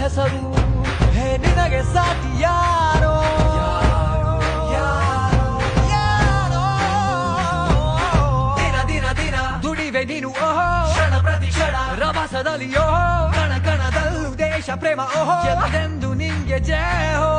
ಹೆಸರು ಹೇ ನಿನಗೆ ಸಾಟಿ ಯಾರೋ ದಿನ ದಿನ ದಿನ ದುಡಿವೆ ನೀನು ಓಹೋ ಕ್ಷಣ ಪ್ರತಿ ಕ್ಷಣ ರಭಸದಲ್ಲಿ ಓಹೋ ಕಣ ಕಣದಲ್ಲೂ ದೇಶ ಪ್ರೇಮ ಓಹೋ ಎಂದೆಂದು ನಿಂಗೆ ಜಯ ಹೋ